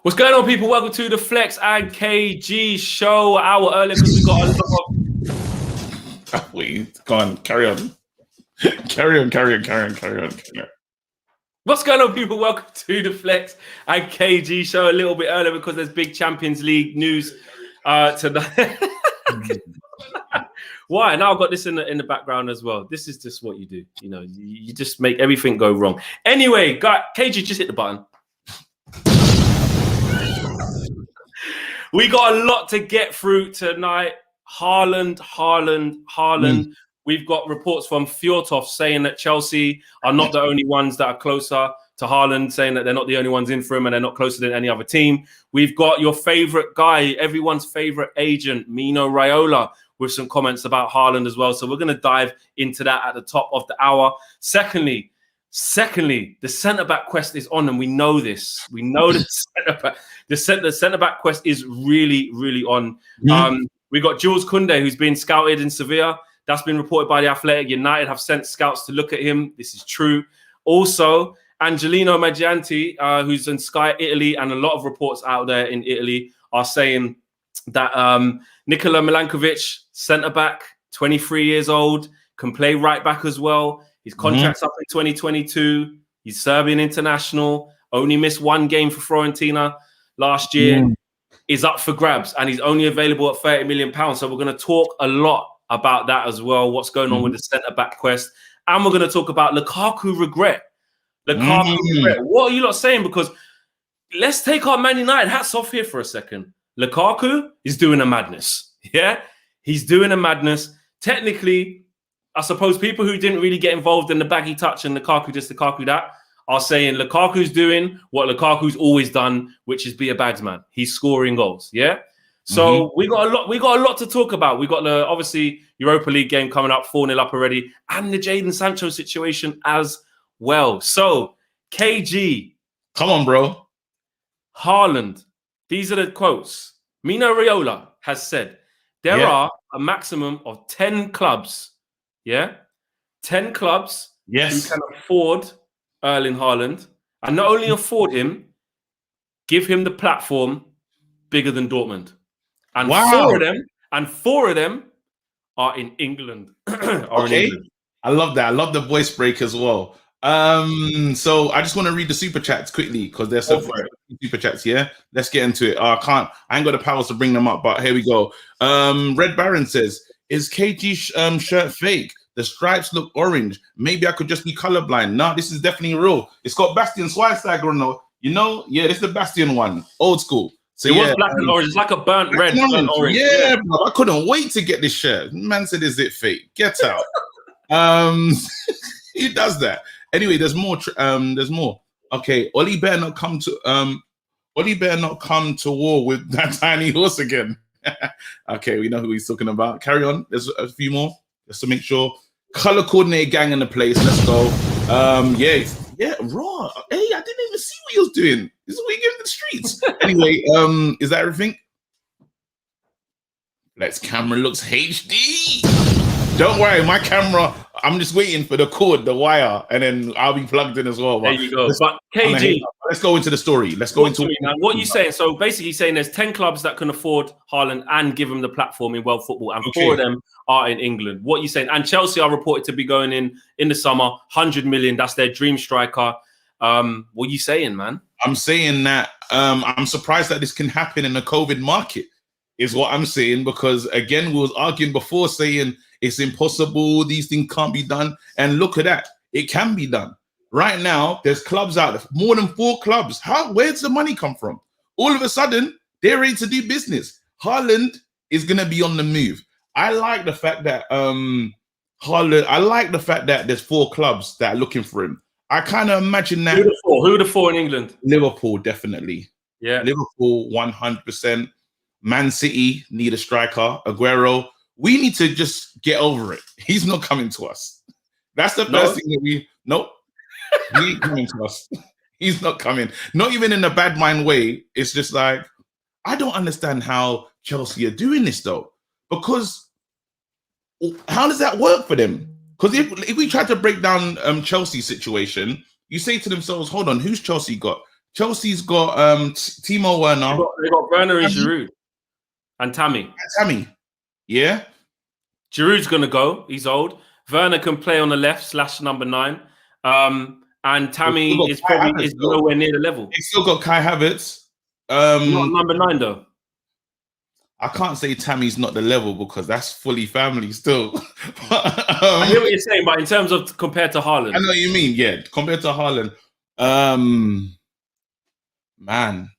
What's going on, people? Welcome to the Flex and KG show. An hour earlier because we got a lot of... Wait, go on, carry on. Carry on. What's going on, people? Welcome to the Flex and KG show. A little bit earlier because there's big Champions League news tonight. Why? Now I've got this in the background as well. This is just what you do. You know, you just make everything go wrong. Anyway, KG, just hit the button. We got a lot to get through tonight. Haaland. We've got reports from Fjortov saying that Chelsea are not the only ones that are closer to Haaland, saying that they're not the only ones in for him and they're not closer than any other team. We've got your favorite guy, everyone's favorite agent, Mino Raiola, with some comments about Haaland as well. So we're going to dive into that at the top of the hour. Secondly, the centre-back quest is on, and we know this. We know the centre-back quest is really, really on. We got Jules Koundé, who's been scouted in Sevilla. That's been reported by the Athletic. United have sent scouts to look at him. This is true. Also, Angelino Maggianti, who's in Sky Italy, and a lot of reports out there in Italy are saying that Nikola Milenkovi, centre-back, 23 years old, can play right-back as well. His contract's up in 2022. He's Serbian international. Only missed one game for Fiorentina last year. Is up for grabs, and he's only available at £30 million. So we're going to talk a lot about that as well. What's going on with the centre-back quest, and we're going to talk about Lukaku regret. Regret. What are you lot saying? Because let's take our Man United hats off here for a second. Lukaku is doing a madness. Yeah, he's doing a madness. Technically, I suppose people who didn't really get involved in the baggy touch and Lukaku this, Lukaku that, are saying Lukaku's doing what Lukaku's always done, which is be a bags man. He's scoring goals. Yeah. So we got a lot to talk about. We got the obviously Europa League game coming up, 4-0 up already, and the Jadon Sancho situation as well. So KG, come on, bro. Haaland. These are the quotes. Mino Raiola has said there are a maximum of 10 clubs. Yeah, 10 clubs who can afford Erling Haaland, and not only afford him, give him the platform bigger than Dortmund. And four of them are in England. I love that. I love the voice break as well. So I just want to read the super chats quickly because there's some super chats. Yeah, let's get into it. I ain't got the powers to bring them up, but here we go. Red Baron says, "Is KG's shirt fake? The stripes look orange. Maybe I could just be colorblind." No, this is definitely real. It's got Bastian Schweinsteiger on it. You know, yeah, this is the Bastian one, old school. So it was black and orange. It's like a burnt red. Burnt orange. Yeah, bro. I couldn't wait to get this shirt. Man said, "Is it fake? Get out." He does that. Anyway, there's more. There's more. Okay, Oli better not come to war with that tiny horse again. Okay, we know who he's talking about. Carry on. There's a few more just to make sure. Color coordinated gang in the place. Let's go. Yeah, raw. Hey, I didn't even see what he was doing. This is what he gave the streets. Anyway, is that everything? Let's camera looks HD. Don't worry, my camera, I'm just waiting for the cord, the wire, and then I'll be plugged in as well. There you go. But KG, let's go into the story. Let's go into it. What are you saying? So basically saying there's 10 clubs that can afford Haaland and give him the platform in world football, and 4 of them are in England. What are you saying? And Chelsea are reported to be going in the summer, 100 million. That's their dream striker. What are you saying, man? I'm saying that I'm surprised that this can happen in the COVID market, is what I'm saying, because again, we was arguing before saying it's impossible, these things can't be done. And look at that, it can be done. Right now, there's clubs out there, more than 4 clubs. Where's the money come from? All of a sudden, they're ready to do business. Haaland is going to be on the move. I like the fact that there's 4 clubs that are looking for him. I kind of imagine that. Who are the 4 in England? Liverpool, definitely. Yeah. Liverpool, 100%. Man City need a striker. Aguero. We need to just get over it. He's not coming to us. That's the first thing that nope. He ain't coming to us. He's not coming. Not even in a bad mind way. It's just like, I don't understand how Chelsea are doing this though. Because how does that work for them? Because if we try to break down Chelsea's situation, you say to themselves, hold on, who's Chelsea got? Chelsea's got Timo Werner. They got Werner and Giroud and Tammy. Yeah. Giroud's gonna go. He's old. Werner can play on the left / number 9. And Tammy is nowhere near the level. He's still got Kai Havertz. Not number 9 though. I can't say Tammy's not the level because that's fully family still. I hear what you're saying, but in terms of compared to Haaland. I know what you mean, yeah. Compared to Haaland. Man.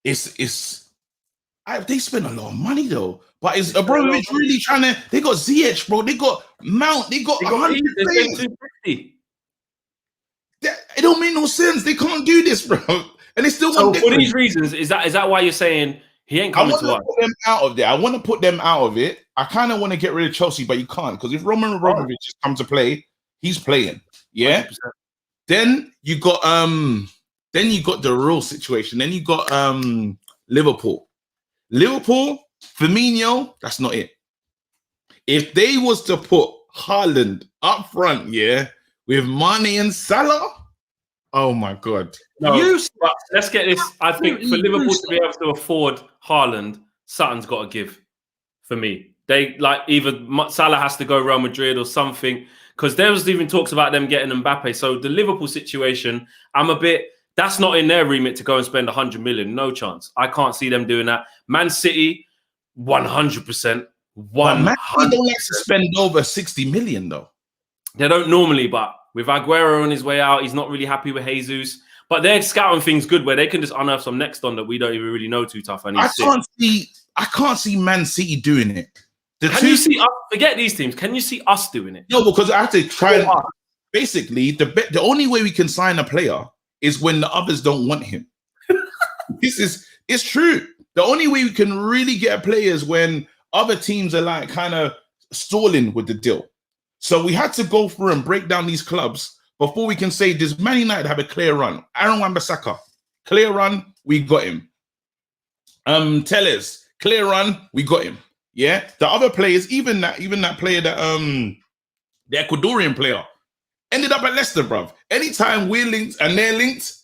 They spend a lot of money though. But is Abramovich really trying to? They got Ziyech, bro. They got Mount. They got 100 players. 250. It don't make no sense. They can't do this, bro. And they still want. So for these reasons, is that why you're saying he ain't coming to us? I want to put them out of there. I want to put them out of it. I kind of want to get rid of Chelsea, but you can't because if Roman Abramovich has come to play, he's playing. Yeah. 100%. Then you got the real situation. Then you got Liverpool. Firmino, that's not it. If they was to put Haaland up front, yeah, with Mane and Salah, oh my God. No, but let's get this. I think for Liverpool to be able to afford Haaland, something's got to give for me. They either Salah has to go Real Madrid or something, because there was even talks about them getting Mbappe. So the Liverpool situation, that's not in their remit to go and spend 100 million. No chance. I can't see them doing that. Man City, 100%. 100%. Man City don't like to spend over 60 million though. They don't normally, but with Aguero on his way out, he's not really happy with Jesus. But they're scouting things good where they can just unearth some next on that we don't even really know too tough. I can't see Man City doing it. Can you see us? Forget these teams. Can you see us doing it? No, because I have to try and basically the only way we can sign a player is when the others don't want him. It's true. The only way we can really get a player is when other teams are like kind of stalling with the deal. So we had to go through and break down these clubs before we can say, does Man United have a clear run? Aaron Wan-Bissaka, clear run, we got him. Tellez, clear run, we got him. Yeah, the other players, even that player that the Ecuadorian player ended up at Leicester, bruv. Anytime we're linked and they're linked,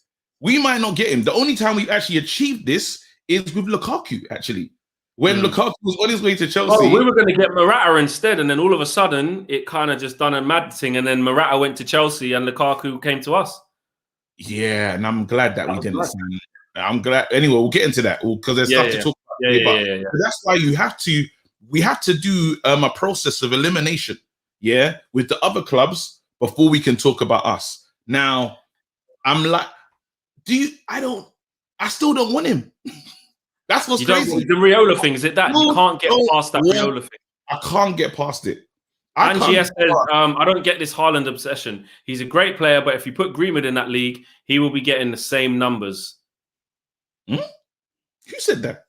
we might not get him. The only time we've actually achieved this is with Lukaku, actually. When Lukaku was on his way to Chelsea. Oh, we were going to get Morata instead, and then all of a sudden, it kind of just done a mad thing, and then Morata went to Chelsea, and Lukaku came to us. Yeah, and I'm glad that we didn't sign it. I'm glad. Anyway, we'll get into that because there's stuff to talk about. Yeah. That's why we have to do a process of elimination, yeah, with the other clubs before we can talk about us. Now, I'm like, I still don't want him. That's what's crazy. The Raiola thing, is it that? You can't get past that Raiola thing. I can't get past it. Angie says, I don't get this Haaland obsession. He's a great player, but if you put Greenwood in that league, he will be getting the same numbers. Who said that?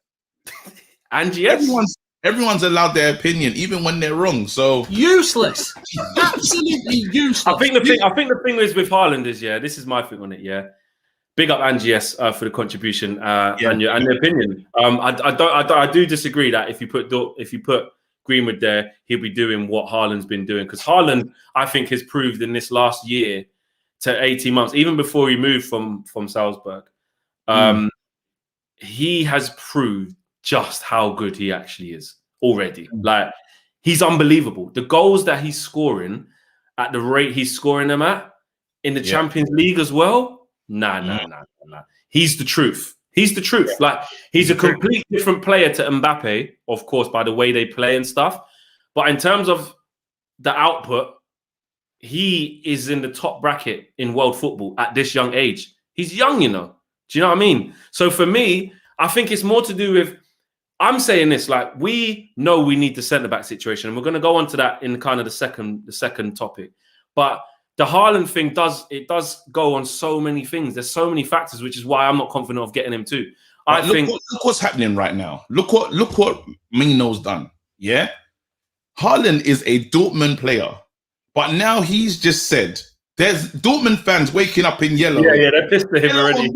Angie, everyone's allowed their opinion, even when they're wrong. So useless, absolutely useless. I think the thing is with Haaland is, this is my thing on it. Yeah, big up Angie for the contribution and your opinion. I do disagree that if you put Greenwood there, he'll be doing what Haaland's been doing, because Haaland, I think, has proved in this last year to 18 months, even before he moved from Salzburg, he has proved just how good he actually is already. Like, he's unbelievable. The goals that he's scoring at the rate he's scoring them at in the Champions League as well. Nah. He's the truth. He's the truth. Like, he's a complete different player to Mbappe, of course, by the way they play and stuff. But in terms of the output, he is in the top bracket in world football at this young age. He's young, you know. Do you know what I mean? So for me, I think it's more to do with, I'm saying this, like, we know we need the centre-back situation, and we're going to go on to that in kind of the second topic. But the Haaland thing does go on so many things. There's so many factors, which is why I'm not confident of getting him too. Look what's happening right now. Look what Mino's done. Yeah, Haaland is a Dortmund player, but now he's just said there's Dortmund fans waking up in yellow. Yeah, they're pissed at him already.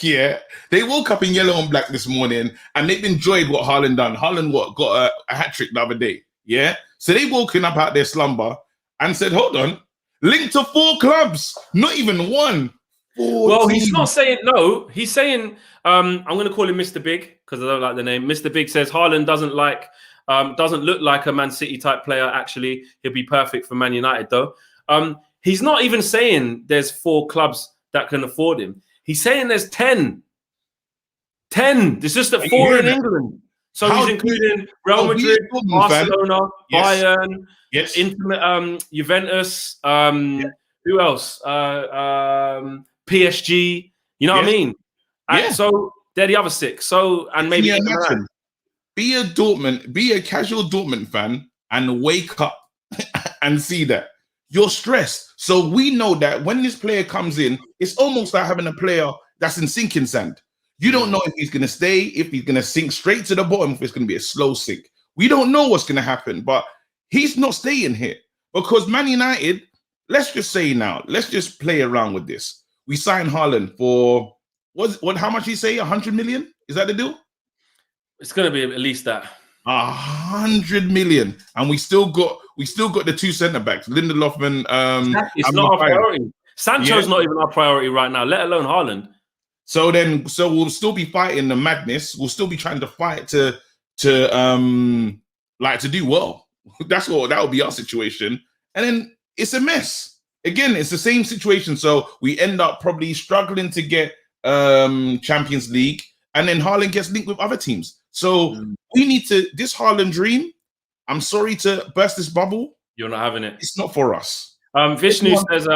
Yeah, they woke up in yellow and black this morning, and they've enjoyed what Haaland done. Haaland got a hat trick the other day. Yeah, so they woken up out their slumber and said, "Hold on, linked to 4 clubs, not even 1, Well, he's not saying no. He's saying, I'm going to call him Mr. Big because I don't like the name. Mr. Big says Haaland doesn't look like a Man City type player. Actually, he'll be perfect for Man United though. He's not even saying there's 4 clubs that can afford him. He's saying there's 10. 10. There's just 4 in England. So he's including Real Madrid, Barcelona, Bayern, Inter, Juventus. Who else? PSG. You know what I mean? And so they're the other 6. So and maybe be a casual Dortmund fan and wake up and see that you're stressed. So we know that when this player comes in, it's almost like having a player that's in sinking sand. You don't know if he's going to stay, if he's going to sink straight to the bottom, if it's going to be a slow sink. We don't know what's going to happen, but he's not staying here because Man United, let's just say now, let's just play around with this. We signed Haaland for, how much did he say, 100 million? Is that the deal? It's going to be at least that. 100 million. And we still got the 2 centre-backs, Lindelof and... it's not our priority. Sancho's not even our priority right now, let alone Haaland. So we'll still be fighting the madness. We'll still be trying to fight to do well. That will be our situation. And then it's a mess. Again, it's the same situation. So we end up probably struggling to get Champions League, and then Haaland gets linked with other teams. So we need this Haaland dream. I'm sorry to burst this bubble. You're not having it. It's not for us. Vishnu says,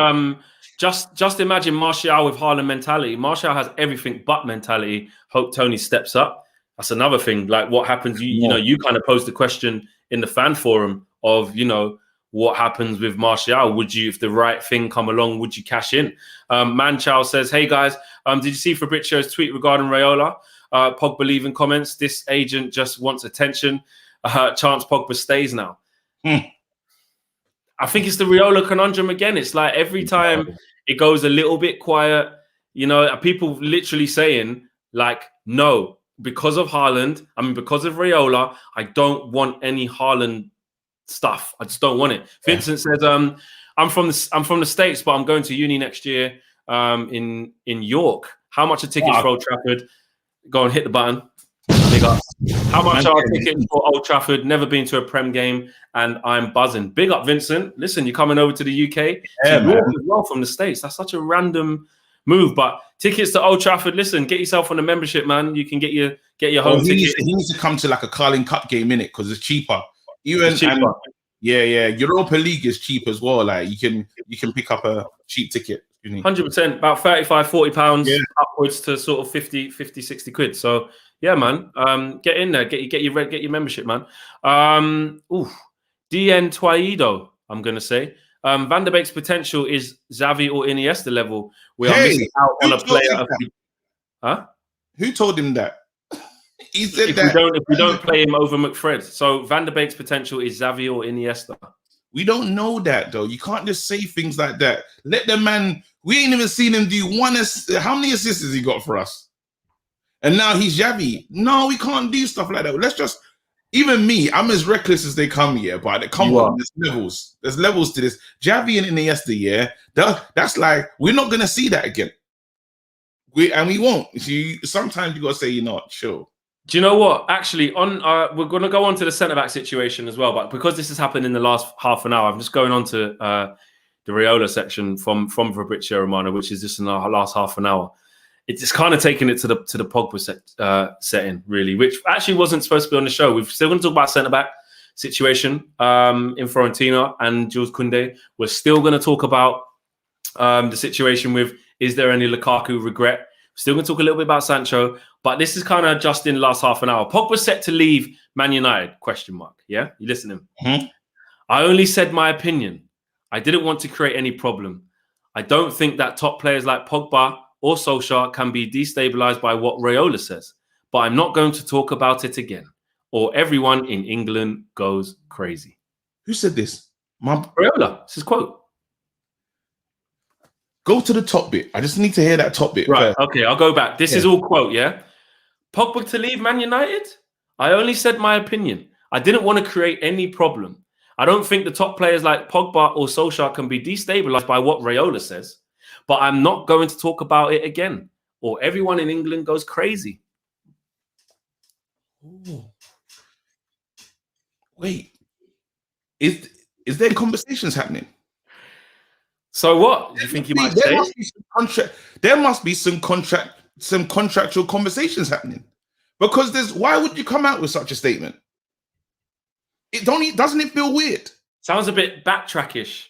just imagine Martial with Haaland mentality. Martial has everything but mentality. Hope Tony steps up. That's another thing. Like what happens, you know, you kind of posed the question in the fan forum of, you know, what happens with Martial? Would you, if the right thing come along, would you cash in? Manchow says, hey guys, did you see Fabrizio's tweet regarding Raiola? Pogba leaving comments. This agent just wants attention. Chance Pogba stays now. I think it's the Raiola conundrum again. It's like every time it goes a little bit quiet, you know, people literally saying like, no, because of Haaland, because of Raiola, I don't want any Haaland stuff. I just don't want it. Vincent says, I'm from the States, but I'm going to uni next year in York. How much are tickets for Old Trafford? Go and hit the button. Big up. How much are tickets for Old Trafford? Never been to a Prem game, and I'm buzzing. Big up, Vincent. Listen, you're coming over to the UK. York as well from the States. That's such a random move, but tickets to Old Trafford. Listen, get yourself on the membership, man. You can get your home ticket. He needs to come to like a Carling Cup game, innit? Because it's cheaper. Europa League is cheap as well. Like you can pick up a cheap ticket. 100%, about 35, 40 pounds upwards to sort of 50, 60 quid. So yeah, man, get in there, get your membership, man. DN Tuaido, I'm gonna say. Van der Beek's potential is Xavi or Iniesta level. We are missing out on a player. Who told him that? He said if we don't play him over McFred. So Van der Beek's potential is Xavi or Iniesta. We don't know that though. You can't just say things like that. Let the man. We ain't even seen him do one. How many assists has he got for us? And now he's Xavi. No, we can't do stuff like that. Let's just. Even me, I'm as reckless as they come here, but come on, there's levels. There's levels to this. Xavi and Iniesta, yeah. That's like we're not gonna see that again. We won't. Sometimes you gotta say you're not sure. Do you know what? Actually, we're going to go on to the centre-back situation as well. But because this has happened in the last half an hour, I'm just going on to the Raiola section from Fabrizio Romano, which is just in the last half an hour. It's just kind of taking it to the Pogba setting, really, which actually wasn't supposed to be on the show. We're still going to talk about centre-back situation in Fiorentina and Jules Koundé. We're still going to talk about the situation with, is there any Lukaku regret? Still going to talk a little bit about Sancho, but this is kind of just in the last half an hour. Pogba's set to leave Man United, ? Yeah? You listening? Mm-hmm. I only said my opinion. I didn't want to create any problem. I don't think that top players like Pogba or Solskjaer can be destabilized by what Raiola says, but I'm not going to talk about it again, or everyone in England goes crazy. Who said this? Raiola. This is quote. Go to the top bit. I just need to hear that top bit. Right. Okay, I'll go back. This is all quote, yeah? Pogba to leave Man United? I only said my opinion. I didn't want to create any problem. I don't think the top players like Pogba or Solskjaer can be destabilized by what Raiola says, but I'm not going to talk about it again, or everyone in England goes crazy. Ooh. Wait, is there conversations happening? So what? You think he might there stay? must be some contract. There must be some contractual conversations happening, because why would you come out with such a statement? Doesn't it feel weird? Sounds a bit backtrackish.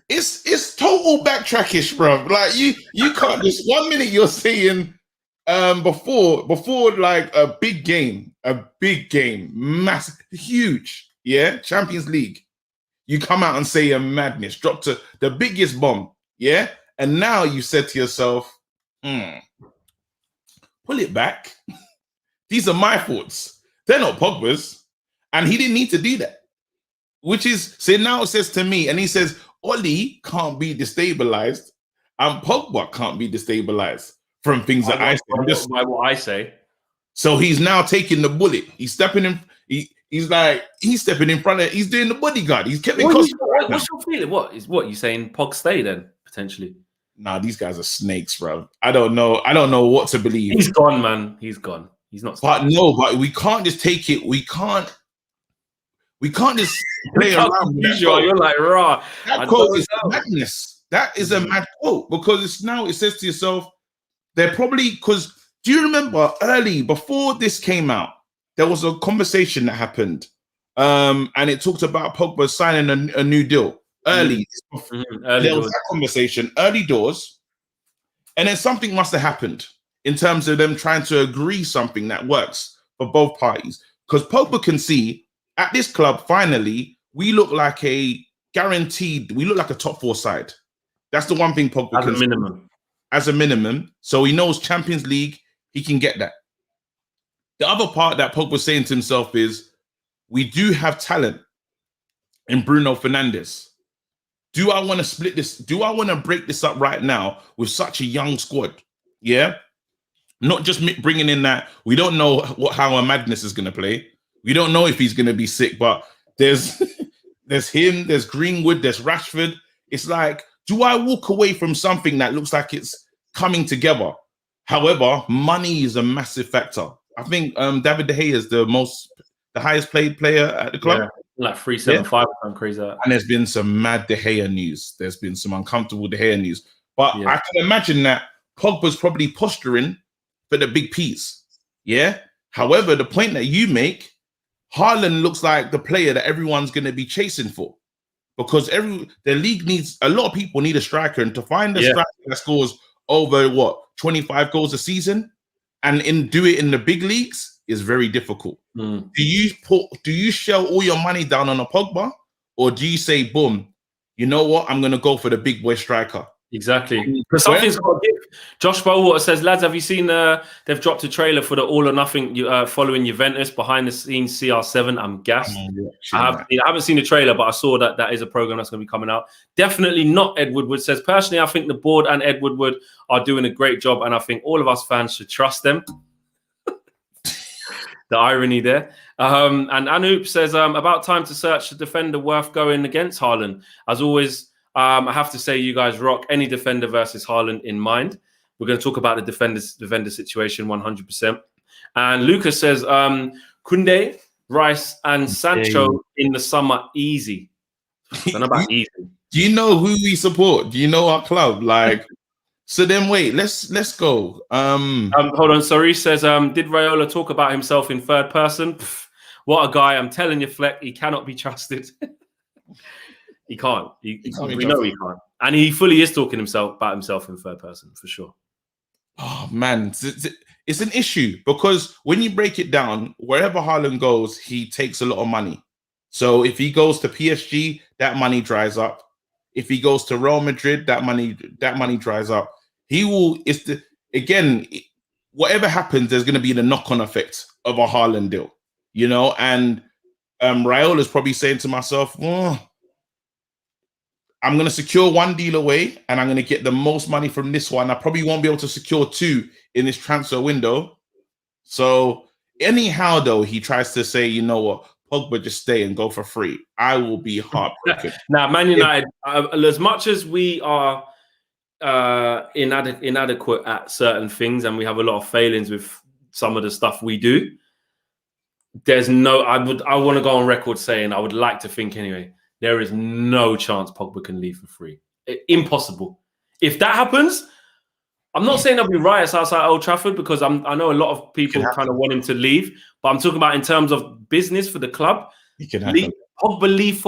It's total backtrackish, bro. Like you can't just 1 minute you're saying before like a big game, massive, huge, yeah, Champions League. You come out and say a madness, drop to the biggest bomb, yeah, and now you said to yourself, pull it back. These are my thoughts. They're not Pogba's, and he didn't need to do that. Which is, so now it says to me, and he says, Oli can't be destabilized, and Pogba can't be destabilized from things that I say. By what I say. So he's now taking the bullet. He's stepping in. He's stepping in front of. He's doing the bodyguard. He's Kevin Costner. What's your feeling? What you saying? Pog stay then potentially? Nah, these guys are snakes, bro. I don't know what to believe. He's gone, man. He's gone. He's not. But no, but we can't just take it. We can't just play around. You're like, raw. That quote is madness. That is a mad quote, because it says to yourself, they're probably, because do you remember before this came out, there was a conversation that happened, and it talked about Pogba signing a new deal early. There was that conversation, early doors, and then something must have happened in terms of them trying to agree something that works for both parties. Because Pogba can see at this club, finally, we look like a top 4 side. That's the one thing Pogba can see. As a minimum. So he knows Champions League, he can get that. The other part that Pogba's saying to himself is, we do have talent in Bruno Fernandes. Do I want to split this? Do I want to break this up right now with such a young squad? Yeah. Not just bringing in that. We don't know how a madness is going to play. We don't know if he's going to be sick, but there's him, there's Greenwood, there's Rashford. It's like, do I walk away from something that looks like it's coming together? However, money is a massive factor. I think David De Gea is the highest paid player at the club. Yeah, like 375, I'm crazy. And there's been some mad De Gea news. There's been some uncomfortable De Gea news. But I can imagine that Pogba's probably posturing for the big piece. Yeah. However, the point that you make, Haaland looks like the player that everyone's going to be chasing for, because the league needs, a lot of people need a striker, and to find a striker that scores over 25 goals a season and do it in the big leagues is very difficult. Do you shell all your money down on a Pogba, or do you say, boom, you know what, I'm going to go for the big boy striker? Exactly. Because something's got to give. Josh Bowwater says, lads, have you seen they've dropped a trailer for the All or Nothing following Juventus behind the scenes CR7? I'm gassed. I haven't seen the trailer, but I saw that is a program that's going to be coming out. Definitely not. Ed Woodward says, personally, I think the board and Ed Woodward are doing a great job, and I think all of us fans should trust them. The irony there. And Anoop says, about time to search a defender worth going against Haaland. As always, I have to say, you guys rock. Any defender versus Haaland in mind. We're going to talk about the defender situation 100%. And Lucas says, Koundé, Rice, and Sancho in the summer, easy. I don't know about easy. Do you know who we support? Do you know our club? Like, so then wait, let's go. Hold on. Sorry, says, did Raiola talk about himself in third person? Pff, what a guy! I'm telling you, Fleck, he cannot be trusted. He can't. We know he can't. And he fully is talking about himself in third person, for sure. Oh, man. It's an issue, because when you break it down, wherever Haaland goes, he takes a lot of money. So if he goes to PSG, that money dries up. If he goes to Real Madrid, that money dries up. He will, whatever happens, there's going to be the knock-on effect of a Haaland deal, you know? And Raiola's probably saying to myself, I'm going to secure one deal away, and I'm going to get the most money from this one. I probably won't be able to secure 2 in this transfer window. So anyhow, though, he tries to say, you know what, Pogba, just stay and go for free. I will be heartbroken. Now, Man United, as much as we are inadequate at certain things, and we have a lot of failings with some of the stuff we do. There's no. I want to go on record saying I would like to think anyway. There is no chance Pogba can leave for free. Impossible. If that happens, I'm not saying there'll be riots outside Old Trafford because I know a lot of people kind of want him to leave, but I'm talking about in terms of business for the club. Pogba leave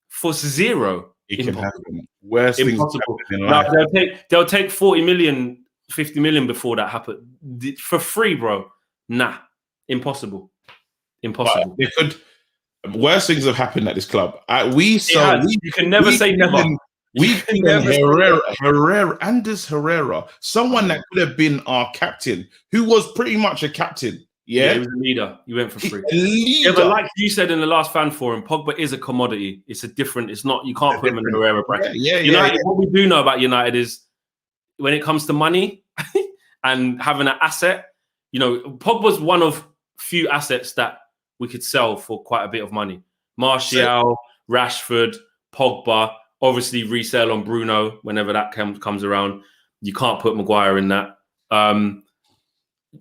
for zero. It can happen. Worst impossible. Things in life. No, they'll take 40 million, 50 million before that happens. For free, bro. Nah. Impossible. But they could. Worse things have happened at this club. You can never say never. Anders Herrera, someone that could have been our captain, who was pretty much a captain. Yeah, he was a leader. He went for free. Yeah, but like you said in the last fan forum, Pogba is a commodity. It's a different. It's not. You can't put him in the Herrera bracket. United. What we do know about United is when it comes to money and having an asset, Pogba's one of few assets that we could sell for quite a bit of money. Martial, Rashford, Pogba, obviously resale on Bruno whenever that comes around. You can't put Maguire in that.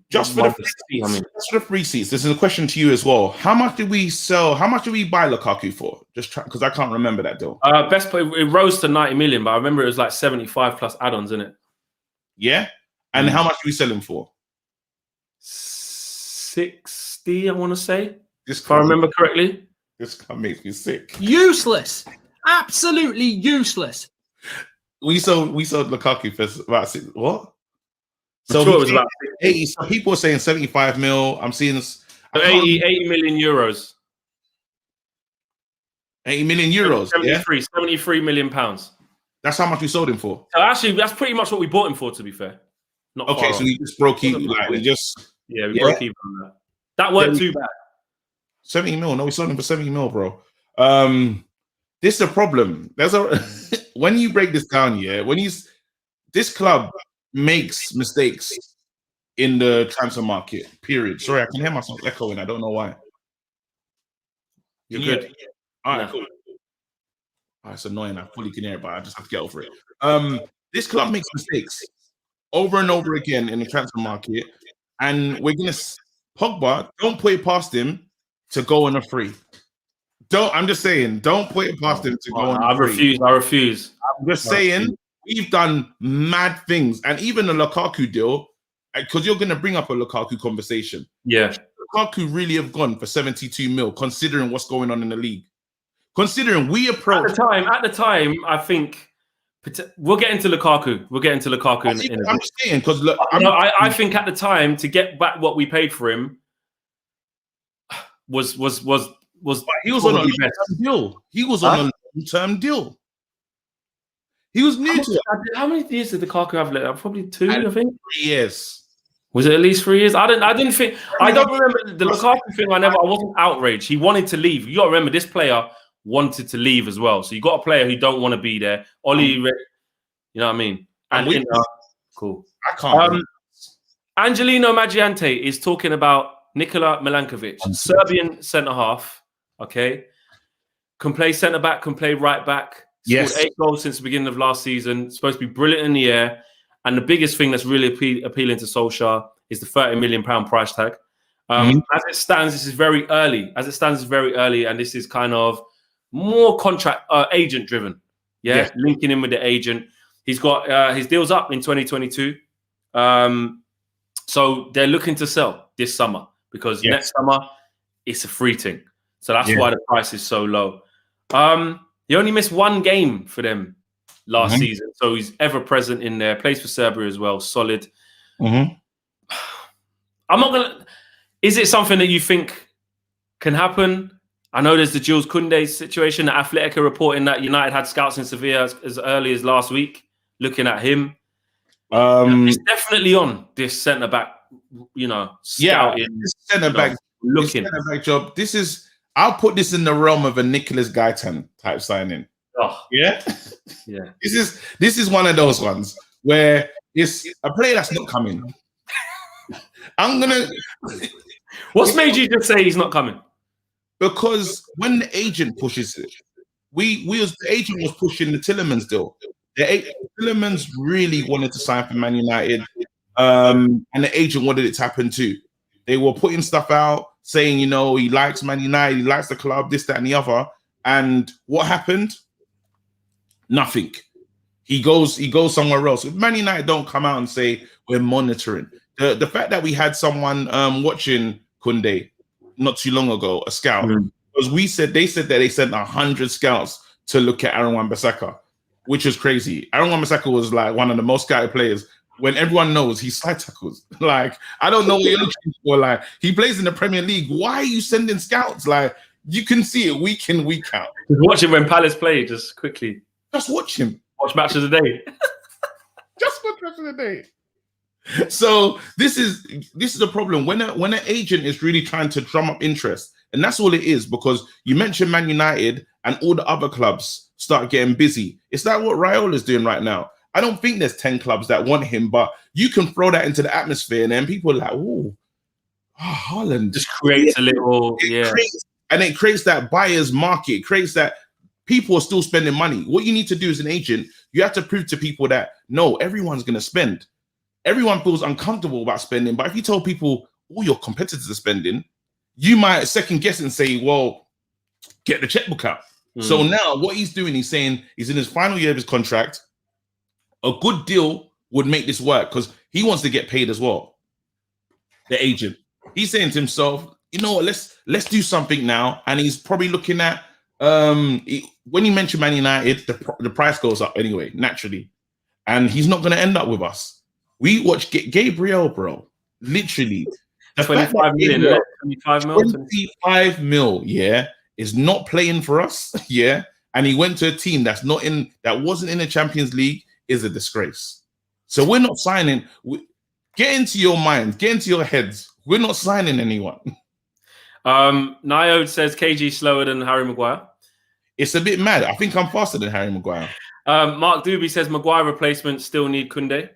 Just for the free seats, this is a question to you as well. How much did we sell? How much did we buy Lukaku for? Just because I can't remember that deal. It rose to 90 million, but I remember it was like 75 plus add-ons in it. Yeah, and how much did we sell him for? 60, I want to say. If I remember correctly. This guy makes me sick. Useless. Absolutely useless. We sold Lukaku for about what? So it was about 80. So people are saying 75 mil. I'm seeing this. 80 million euros. 80 million euros. 73 million pounds. That's how much we sold him for. So actually, that's pretty much what we bought him for, to be fair. Not okay, so we just broke even. Like we broke even on that. That weren't too bad. 70 mil. No, we sold him for 70 mil, bro. This is a problem. When you break this down, this club makes mistakes in the transfer market. Period. Sorry, I can hear myself echoing. I don't know why. You're good. All right, cool. Oh, it's annoying. I fully can hear it, but I just have to get over it. This club makes mistakes over and over again in the transfer market, and we're gonna Pogba. Don't put it past him to go on a free. I'm just saying, don't put it past him to go on a free. I refuse. I'm just saying, we've done mad things, and even the Lukaku deal, because you're going to bring up a Lukaku conversation. Yeah, Lukaku really have gone for 72 mil, considering what's going on in the league. Considering we approach at the time, I think we'll get into Lukaku. I'm just saying because I think at the time to get back what we paid for him was he was on a long-term deal. He was on a long-term deal. He was new to it. How many years did Lukaku have left? Probably 2, I think. 3 years. Was it at least 3 years? I didn't think. I don't remember the Lukaku thing. I wasn't outraged. He wanted to leave. You got to remember, this player wanted to leave as well. So you got a player who don't want to be there. Ollie, you know what I mean? And cool. I can't. Angelino Maggiante is talking about Nikola Milenkovi, Serbian centre half. Okay, can play centre back, can play right back. Yes, scored 8 goals since the beginning of last season. Supposed to be brilliant in the air. And the biggest thing that's really appealing to Solskjaer is the £30 million price tag. As it stands, this is very early. And this is kind of more contract agent driven. Yeah, linking in with the agent. He's got his deals up in 2022. So they're looking to sell this summer because next summer it's a free thing. So that's why the price is so low. He only missed 1 game for them last season. So he's ever present in there. Plays for Serbia as well. Solid. I'm not going to... Is it something that you think can happen? I know there's the Jules Koundé situation. The Athletic are reporting that United had scouts in Sevilla as early as last week, looking at him. It's definitely on this centre-back, scouting. This centre-back looking. This centre-back job. This is... I'll put this in the realm of a Nicholas Gaitan type signing. Oh. Yeah? Yeah. This is one of those ones where it's a player that's not coming. I'm going to... What's made you just say he's not coming? Because when the agent pushes it, the agent was pushing the Tillemans deal. Tillemans really wanted to sign for Man United, and the agent wanted it to happen too. They were putting stuff out saying, you know, he likes Man United, he likes the club, this, that, and the other. And what happened? Nothing. He goes somewhere else. If Man United don't come out and say we're monitoring, the fact that we had someone watching Koundé not too long ago, a scout, because they said that they sent 100 scouts to look at Aaron Wan-Bissaka, which is crazy. Aaron Wan-Bissaka was like one of the most scouted players when everyone knows he slide tackles. Like, I don't know what you're looking for. Like, he plays in the Premier League. Why are you sending scouts? Like, you can see it week in, week out. Watch him when Palace play, just quickly. Just watch him. Watch match of the day. Just watch match of the day. So this is the problem when an agent is really trying to drum up interest, and that's all it is. Because you mentioned Man United and all the other clubs start getting busy. It's like what Raiola is doing right now. I don't think there's 10 clubs that want him, but you can throw that into the atmosphere, and then people are like, "Oh, Haaland." Just creates a little, it creates that buyer's market. It creates that people are still spending money. What you need to do as an agent, you have to prove to people that no, everyone's going to spend. Everyone feels uncomfortable about spending, but if you tell people all your competitors are spending, you might second guess and say, well, get the checkbook out. So now what he's doing, he's saying he's in his final year of his contract. A good deal would make this work because he wants to get paid as well. The agent. He's saying to himself, you know what, let's do something now. And he's probably looking at, when you mention Man United, the price goes up anyway, naturally. And he's not going to end up with us. We watch Gabriel, bro. Literally. 25 million, 25 mil, yeah, is not playing for us, yeah. And he went to a team that wasn't in the Champions League, is a disgrace. So we're not signing. Get into your minds, get into your heads. We're not signing anyone. Niode says KG slower than Harry Maguire. It's a bit mad. I think I'm faster than Harry Maguire. Mark Doobie says Maguire replacement still need Koundé.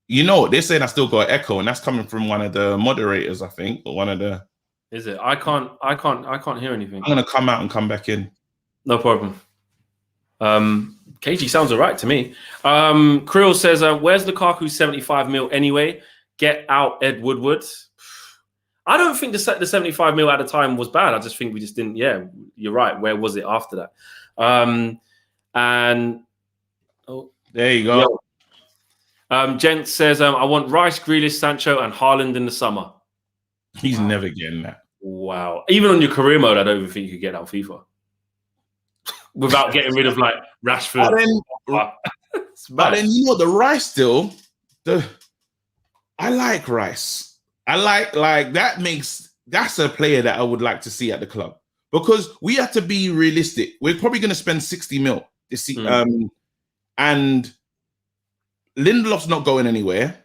You know, they're saying I still got an echo, and that's coming from one of the moderators, I think, or one of the. Is it? I can't hear anything. I'm gonna come out and come back in. No problem. KG sounds all right to me. Krill says, "Where's Lukaku 75 mil anyway? Get out, Ed Woodward." I don't think the 75 mil at the time was bad. I just think we just didn't. Yeah, you're right. Where was it after that? And there you go. Yo. Gent says, I want Rice, Grealish, Sancho, and Haaland in the summer. He's never getting that. Wow. Even on your career mode, I don't even think you could get out FIFA. Without getting rid of, like, Rashford. But then, you know, the Rice still, I like Rice. I like that's a player that I would like to see at the club. Because we have to be realistic. We're probably going to spend 60 mil this season. And Lindelof's not going anywhere.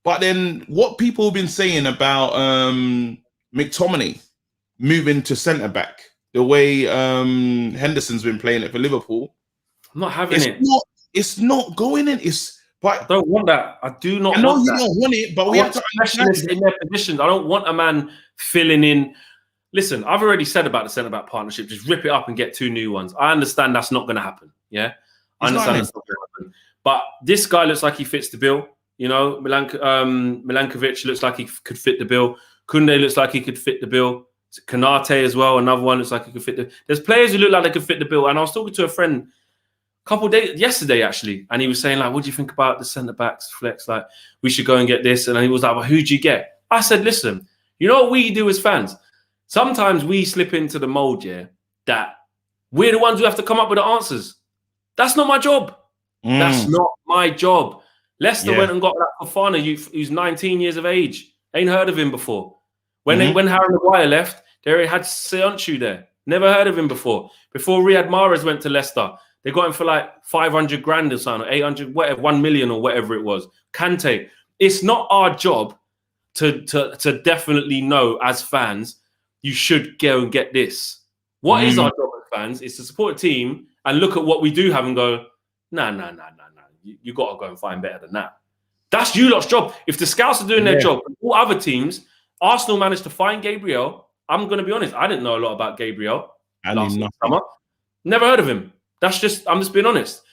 But then what people have been saying about McTominay moving to centre-back, the way Henderson's been playing it for Liverpool. I'm not having it. It's not going in. But I don't want that. I do not I know want you that. don't want it, but we have to specialists in their positions. I don't want a man filling in. Listen, I've already said about the centre-back partnership. Just rip it up and get 2 new ones. I understand that's not going to happen. Yeah? I understand that's not going to happen. But this guy looks like he fits the bill. You know, Milenkovic looks like he could fit the bill. Koundé looks like he could fit the bill. Kanate as well, another one looks like he could fit the. There's players who look like they could fit the bill. And I was talking to a friend a couple of days yesterday actually, and he was saying like, "What do you think about the centre backs flex? Like, we should go and get this." And he was like, "Well, who do you get?" I said, "Listen, you know what we do as fans? Sometimes we slip into the mold, yeah, that we're the ones who have to come up with the answers. That's not my job. That's not my job." Leicester went and got that Fofana who's 19 years of age. Ain't heard of him before. When Harry Maguire left, they already had Seonchu there. Never heard of him before. Before Riyad Mahrez went to Leicester, they got him for like 500 grand or something, 800, whatever, 1 million or whatever it was. Kante. It's not our job to definitely know as fans, you should go and get this. What is our job as fans is to support a team and look at what we do have and go, nah. You got to go and find better than that. That's you lot's job. If the scouts are doing their job, all other teams, Arsenal managed to find Gabriel. I'm going to be honest. I didn't know a lot about Gabriel last summer. Never heard of him. I'm just being honest.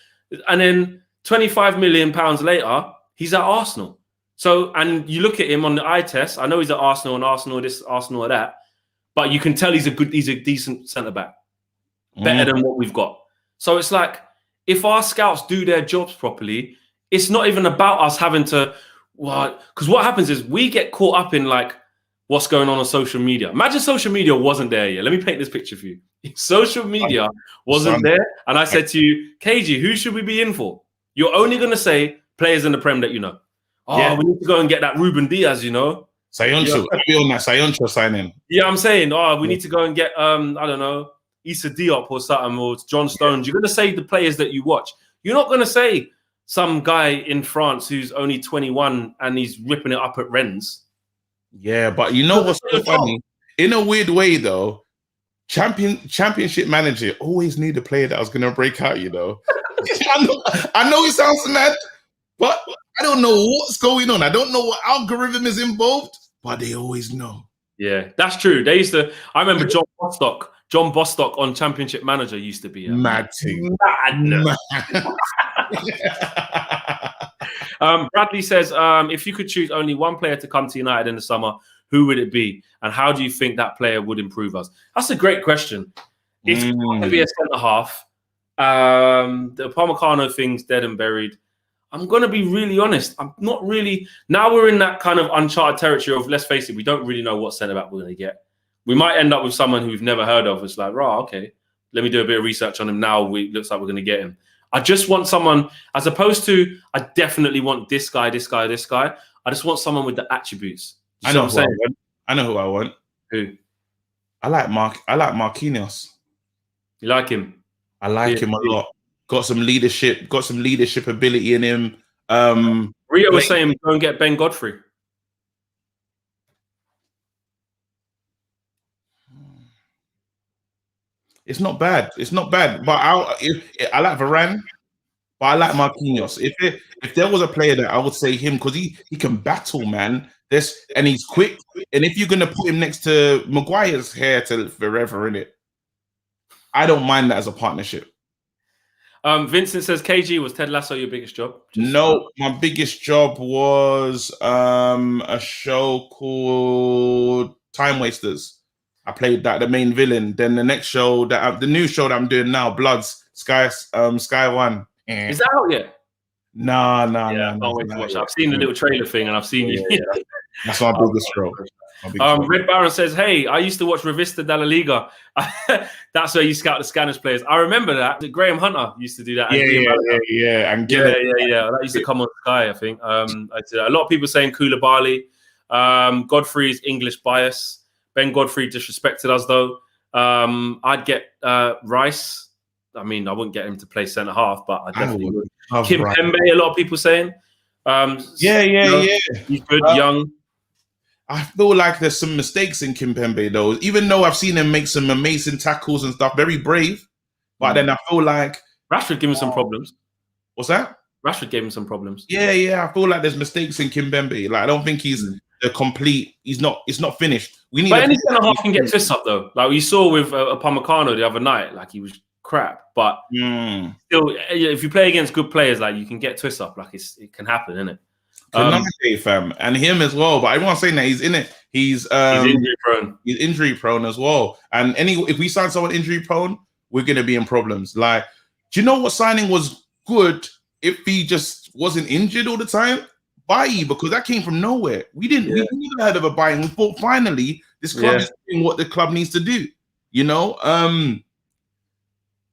And then 25 million pounds later, he's at Arsenal. So, and you look at him on the eye test. I know he's at Arsenal and Arsenal this, Arsenal that, but you can tell he's a decent centre back, better than what we've got. So it's like, if our scouts do their jobs properly, it's not even about us having to, because what happens is we get caught up in like what's going on social media. Imagine social media wasn't there yet. Let me paint this picture for you. If social media wasn't there, and I said to you, KG, who should we be in for? You're only going to say players in the Prem that you know. Oh, we need to go and get that Ruben Diaz, you know. Sayoncho, be on that Sayoncho signing. Yeah, I'm saying, we need to go and get, I don't know, Issa Diop or something, or John Stones. You're going to say the players that you watch. You're not going to say some guy in France who's only 21 and he's ripping it up at Rennes. Yeah, but you know what's so funny? In a weird way, though, championship manager always need a player that was going to break out, you know. I know it sounds mad, but I don't know what's going on. I don't know what algorithm is involved, but they always know. Yeah, that's true. They used to. I remember John Bostock on Championship Manager used to be a mad thing. Bradley says, if you could choose only one player to come to United in the summer, who would it be? And how do you think that player would improve us? That's a great question. It's going to be a centre-half. The Upamecano thing's dead and buried. I'm going to be really honest. I'm not really... Now we're in that kind of uncharted territory of, let's face it, we don't really know what centre-back we're going to get. We might end up with someone who we've never heard of. It's like, right, okay, let me do a bit of research on him now. Looks like we're going to get him. I just want someone, as opposed to, I definitely want this guy, this guy, this guy. I just want someone with the attributes. I know who I want. Who? I like Marquinhos. You like him? I like him a lot. Got some leadership ability in him. Rio was saying go and get Ben Godfrey. It's not bad. It's not bad. But I like Varane, but I like Marquinhos. If there was a player that I would say him, because he can battle, man. And he's quick. And if you're gonna put him next to Maguire's hair to forever, innit? I don't mind that as a partnership. Vincent says, KG, was Ted Lasso your biggest job? No, my biggest job was a show called Time Wasters. I played that, the main villain. Then the next show, the new show that I'm doing now, Bloods, Sky One. Is that out yet? No. I can't wait to watch. I've seen the little trailer thing, and I've seen you. Yeah. That's my biggest show. Red Baron says, hey, I used to watch Revista de la Liga. That's where you scout the Spanish players. I remember that. Graham Hunter used to do that. Yeah. That used to come on Sky, I think. A lot of people saying Koulibaly. Godfrey's English bias. Ben Godfrey disrespected us, though. I'd get Rice. I mean, I wouldn't get him to play centre-half, but I definitely would. Kimpembe, a lot of people saying. He's good, young. I feel like there's some mistakes in Kimpembe, though. Even though I've seen him make some amazing tackles and stuff, very brave. But then I feel like Rashford gave him some problems. What's that? Rashford gave him some problems. Yeah. I feel like there's mistakes in Kimpembe. Like I don't think he's the complete. It's not finished. We need. But any centre half can get twists up though. Like we saw with Upamecano the other night. Like he was crap, but still, if you play against good players, like you can get twists up. Like it can happen, isn't it? Fam, and him as well. But everyone's saying that he's in it. He's injury prone. He's injury prone as well. And if we sign someone injury prone, we're gonna be in problems. Like, do you know what signing was good if he just wasn't injured all the time? Bailly, because that came from nowhere. We never heard of a Bailly. We thought finally this club is doing what the club needs to do. You know,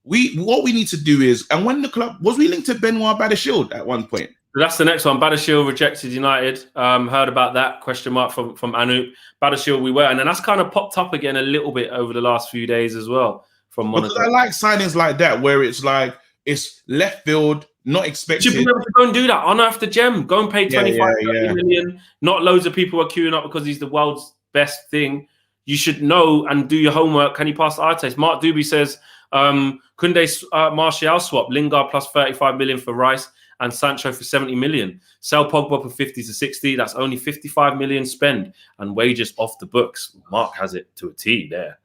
what we need to do is, and when the club was we linked to Benoit Badiashile at one point. So that's the next one. Badiashile rejected United. Heard about that question mark from Anu. Badiashile, we were, and then that's kind of popped up again a little bit over the last few days as well. From Monaco. Because I like signings like that where it's like it's left field, not expected. You should be able to go and do that. Unearth the gem. Go and pay 25 30 million. Not loads of people are queuing up because he's the world's best thing. You should know and do your homework. Can you pass the eye test? Mark Doobie says, Koundé Martial swap, Lingard plus 35 million for Rice and Sancho for 70 million. Sell Pogba for 50 to 60. That's only 55 million spend and wages off the books. Mark has it to a T there.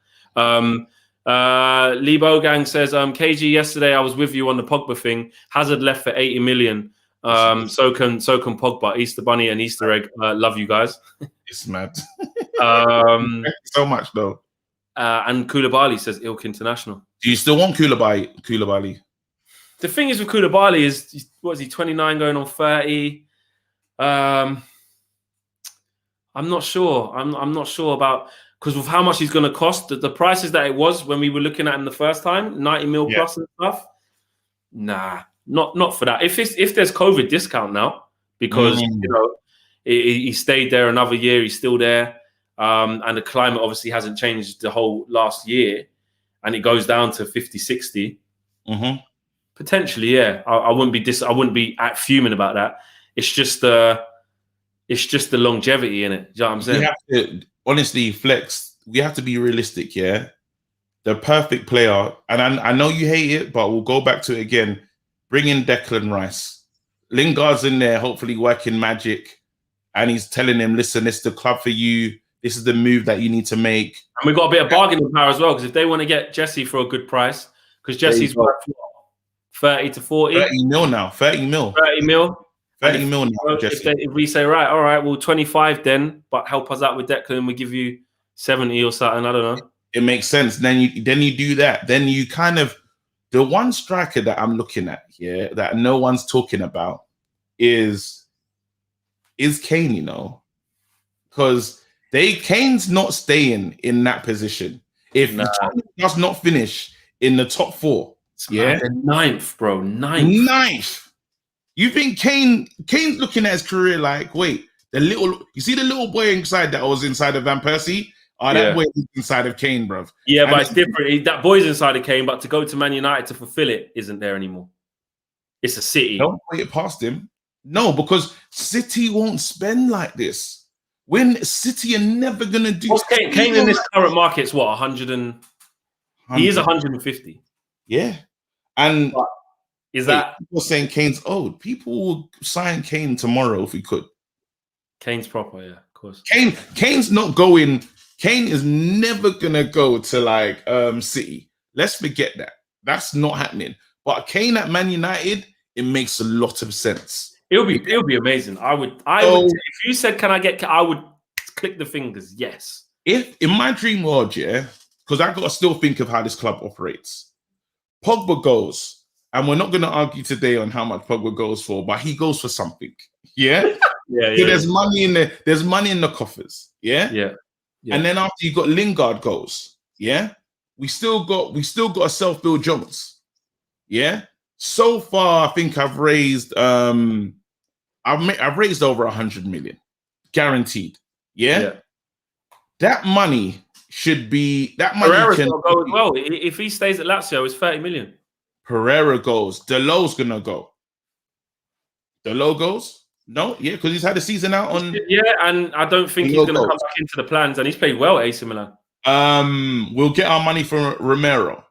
Lee Bogang says, KG, yesterday I was with you on the Pogba thing. Hazard left for 80 million. So can Pogba. Easter Bunny and Easter egg. Love you guys. It's mad. Thank you so much, though. And Koulibaly says Ilk International. Do you still want Koulibaly? The thing is with Koulibaly is, what is he, 29 going on 30? I'm not sure. I'm not sure about, because with how much he's going to cost, the prices that it was when we were looking at him the first time, 90 mil plus and stuff. Nah, not for that. If there's COVID discount now, because you know he stayed there another year, he's still there, and the climate obviously hasn't changed the whole last year, and it goes down to 50, 60. Potentially, yeah. I wouldn't be fuming about that. It's just the longevity in it. Do you know what I'm saying? We have to, honestly, Flex, we have to be realistic, yeah? The perfect player, and I know you hate it, but we'll go back to it again. Bring in Declan Rice. Lingard's in there, hopefully working magic, and he's telling him, listen, this is the club for you. This is the move that you need to make. And we've got a bit of bargaining power as well, because if they want to get Jesse for a good price, because Jesse's worth 30 to 40. 30 mil now, 30 mil. 30 mil. 30 mil now, Jesse. If we say, right, all right, well, 25 then, but help us out with Declan, we give you 70 or something, I don't know. It makes sense. Then you do that. Then you kind of, the one striker that I'm looking at here that no one's talking about is Kane, you know, because Kane's not staying in that position. If he does not finish in the top 4, the ninth, bro, ninth. You think Kane's looking at his career like, wait, you see the little boy inside that was inside of Van Persie? Oh, that boy is inside of Kane, bruv. Yeah, but it's different. That boy's inside of Kane, but to go to Man United to fulfill it isn't there anymore. It's a City. Don't put it past him. No, because City won't spend like this. When City are never going to do... What's Kane in this current market is what, 100 and... He is 150. Yeah. And... But is that... People saying Kane's old. People will sign Kane tomorrow if we could. Kane's proper, yeah, of course. Kane's not going... Kane is never gonna go to like City. Let's forget that. That's not happening. But Kane at Man United, it makes a lot of sense. It'll be amazing. I would if you said, can I get, I would click the fingers, yes. If in my dream world, yeah, because I gotta still think of how this club operates. Pogba goes, and we're not gonna argue today on how much Pogba goes for, but he goes for something. Yeah? Yeah. So there's money in there, there's money in the coffers. Yeah. And then after you got Lingard goes, yeah, we still got a self-build Jones, yeah. So far, I think I've raised I've raised over 100 million, guaranteed, yeah. That money should be Pereira's gonna go as well. If he stays at Lazio, it's 30 million. Pereira goes. Delo's gonna go. Delo goes. No, yeah, because he's had a season out on. Yeah, and I don't think he's going to come back into the plans. And he's played well at AC Milan. We'll get our money from Romero.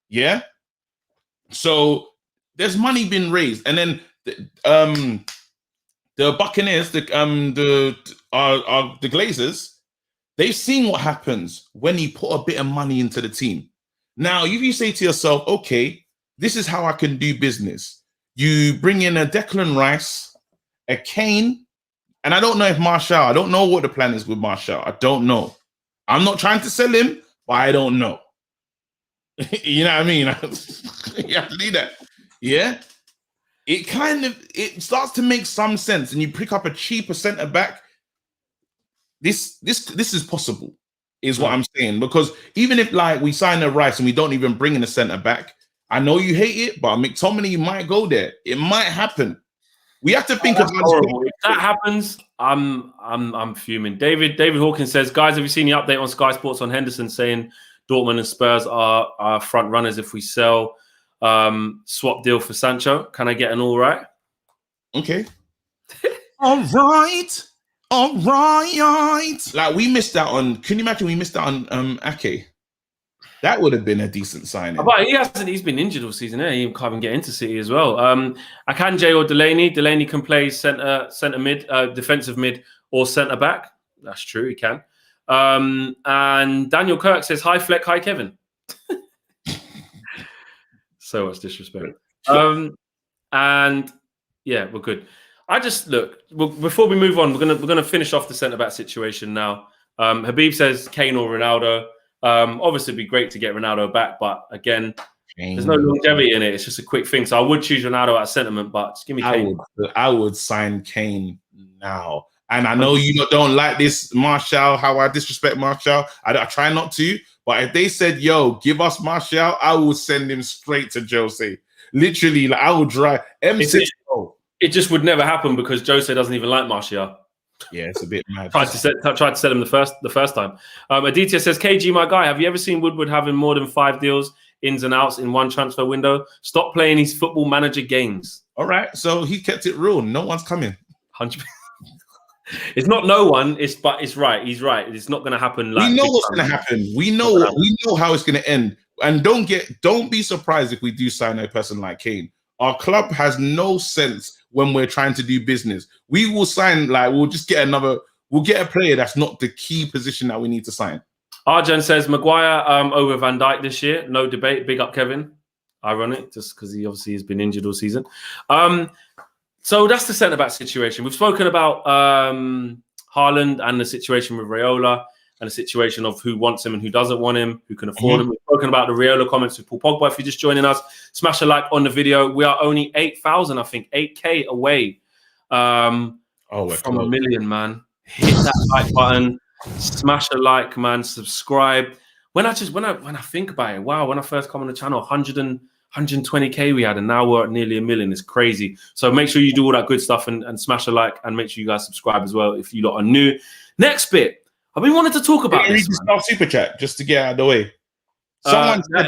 Yeah. So there's money being raised, and then the Buccaneers, the Glazers, they've seen what happens when you put a bit of money into the team. Now, if you say to yourself, okay, this is how I can do business. You bring in a Declan Rice, a Kane, and I don't know if Martial, I don't know what the plan is with Martial. I don't know. I'm not trying to sell him, but I don't know. You know what I mean? You have to do that. Yeah. It starts to make some sense, and you pick up a cheaper centre back. This is possible, is what I'm saying. Because even if like we sign a Rice and we don't even bring in a centre back, I know you hate it, but McTominay might go there. It might happen. We have to think of if that happens. I'm fuming. David Hawkins says, guys, have you seen the update on Sky Sports on Henderson saying Dortmund and Spurs are front runners if we sell swap deal for Sancho? Can I get an all right? Okay. All right. Like we missed out on. Can you imagine we missed out on Ake? That would have been a decent signing. But he hasn't. He's been injured all season. He can't even get into City as well. Akanji or Delaney. Delaney can play centre mid, defensive mid, or centre back. That's true. He can. And Daniel Kirk says, "Hi Fleck, hi Kevin." So much disrespect. And yeah, we're good. I just before we move on, we're gonna finish off the centre back situation now. Habib says Kane or Ronaldo. Obviously, it'd be great to get Ronaldo back, but again, there's no longevity in it. It's just a quick thing. So I would choose Ronaldo at sentiment, but just give me Kane. I would sign Kane now. And I know you don't like this, Martial, how I disrespect Martial. I try not to. But if they said, yo, give us Martial, I will send him straight to Jose. Literally, like, I will drive M6. It just would never happen because Jose doesn't even like Martial. Yeah, it's a bit mad. Tried to sell him the first time. Aditya says, KG, my guy, have you ever seen Woodward having more than 5 deals, ins and outs in one transfer window? Stop playing these football manager games. All right, so he kept it real. No one's coming. 100%. It's not no one. But it's right. He's right. It's not going to happen. Like, we know what's going to happen. We know how it's going to end. And don't be surprised if we do sign a person like Kane. Our club has no sense when we're trying to do business. We will sign, we'll just get we'll get a player that's not the key position that we need to sign. Arjan says Maguire over Van Dijk this year. No debate. Big up, Kevin. Ironic, just because he obviously has been injured all season. So that's the centre-back situation. We've spoken about Haaland and the situation with Raiola and the situation of who wants him and who doesn't want him, who can afford him. We've spoken about the Raiola comments with Paul Pogba. If you're just joining us, smash a like on the video. We are only 8,000, I think, 8K away from a million, man. Hit that like button, smash a like, man, subscribe. When I think about it, wow, when I first come on the channel, 120K we had, and now we're at nearly a million. It's crazy. So make sure you do all that good stuff and smash a like, and make sure you guys subscribe as well if you lot are new. Next bit, I've been wanting to talk about this. Super chat just to get out of the way. Someone said,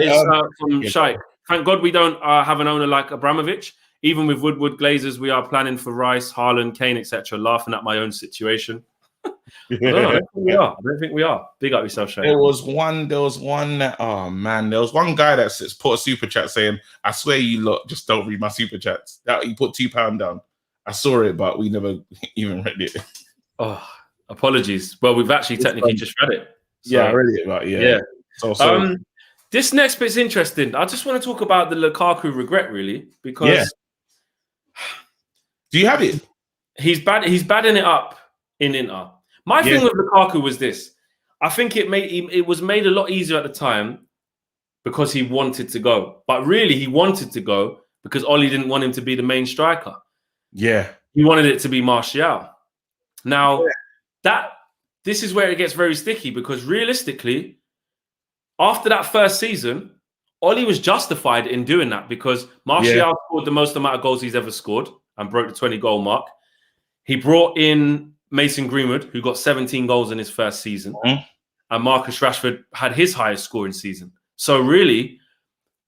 from Shaikh. Thank God we don't have an owner like Abramovich. Even with Woodward Glazers, we are planning for Rice, Haaland, Kane, etc. Laughing at my own situation. I don't think we are. Big up yourself, Shaikh. There was one. Oh man, there was one guy that put a super chat saying, "I swear you lot just don't read my super chats." That he put £2 down. I saw it, but we never even read it. Oh, apologies. Well, we've actually technically just read it. So, I read it, but yeah. So, this next bit's interesting. I just want to talk about the Lukaku regret, really, because do you have it? He's badding it up in Inter. My thing with Lukaku was this. I think it was made a lot easier at the time because he wanted to go. But really, he wanted to go because Oli didn't want him to be the main striker. Yeah. He wanted it to be Martial. Now, this is where it gets very sticky because realistically, after that first season, Oli was justified in doing that because Martial scored the most amount of goals he's ever scored and broke the 20-goal mark. He brought in Mason Greenwood, who got 17 goals in his first season. And Marcus Rashford had his highest scoring season. So really,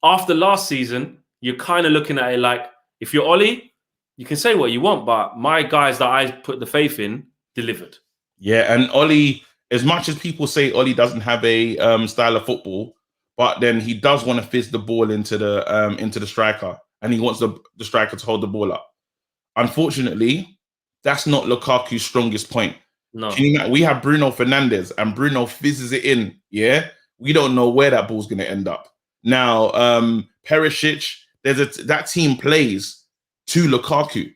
after last season, you're kind of looking at it like, if you're Oli, you can say what you want, but my guys that I put the faith in delivered. Yeah, and Oli, as much as people say Oli doesn't have a style of football, but then he does want to fizz the ball into the striker, and he wants the striker to hold the ball up. Unfortunately, that's not Lukaku's strongest point. No. We have Bruno Fernandes, and Bruno fizzes it in. Yeah, we don't know where that ball's going to end up. Now, Perisic, that team plays to Lukaku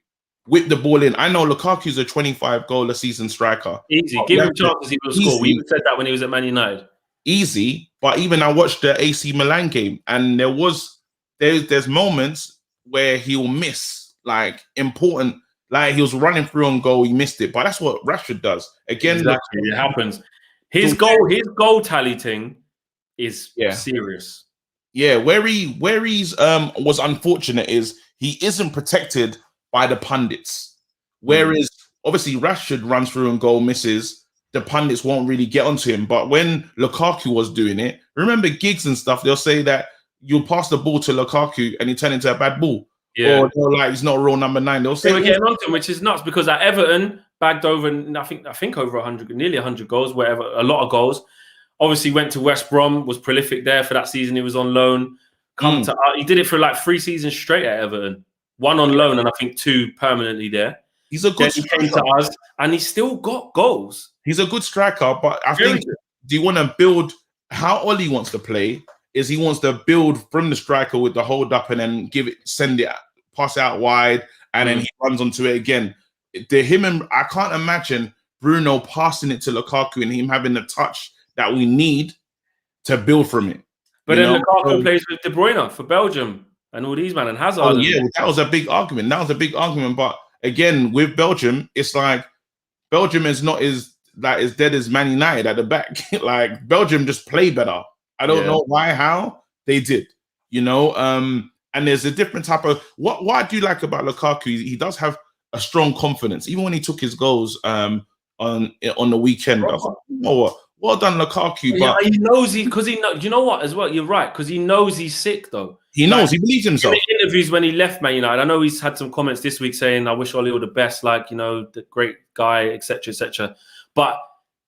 with the ball in. I know Lukaku's a 25-goal-a-season striker. Easy, give him chances, he will score. We even said that when he was at Man United. Easy, but even I watched the AC Milan game, and there's moments where he'll miss important. Like he was running through on goal, he missed it. But that's what Rashford does. Again, exactly. It happens. His goal tally thing is serious. Yeah, where he's was unfortunate is he isn't protected by the pundits. Whereas obviously Rashford runs through and goal misses, the pundits won't really get onto him. But when Lukaku was doing it, remember gigs and stuff, they'll say that you'll pass the ball to Lukaku and he turn into a bad ball. Yeah. Or they're like, he's not a real number 9. They'll say they were getting onto him, which is nuts because at Everton bagged over, I think over 100, nearly 100 goals, whatever, a lot of goals. Obviously went to West Brom, was prolific there for that season. He was on loan. He did it for 3 seasons straight at Everton. 1 on loan and I think 2 permanently there. He's a good striker. He came to us and he still got goals. He's a good striker, but I think, do you want to build how Oli wants to play? is he wants to build from the striker with the hold up and then send it, pass out wide, and then he runs onto it again. I can't imagine Bruno passing it to Lukaku and him having the touch that we need to build from it. But then Lukaku plays with De Bruyne for Belgium and all these, man, and Hazard. Oh, yeah, that was a big argument. But again, with Belgium, it's like Belgium is not as dead as Man United at the back. Like Belgium just play better. I don't know why, how they did, and there's a different type of what I do like about Lukaku. He does have a strong confidence, even when he took his goals on the weekend. I was like, you know what? Well done, Lukaku. But he knows because he knows. You know what? As well, you're right, because he knows he's sick though. He knows, he believes himself. In the interviews when he left Man United, I know he's had some comments this week saying, "I wish Ollie all the best, the great guy, etc., etc." But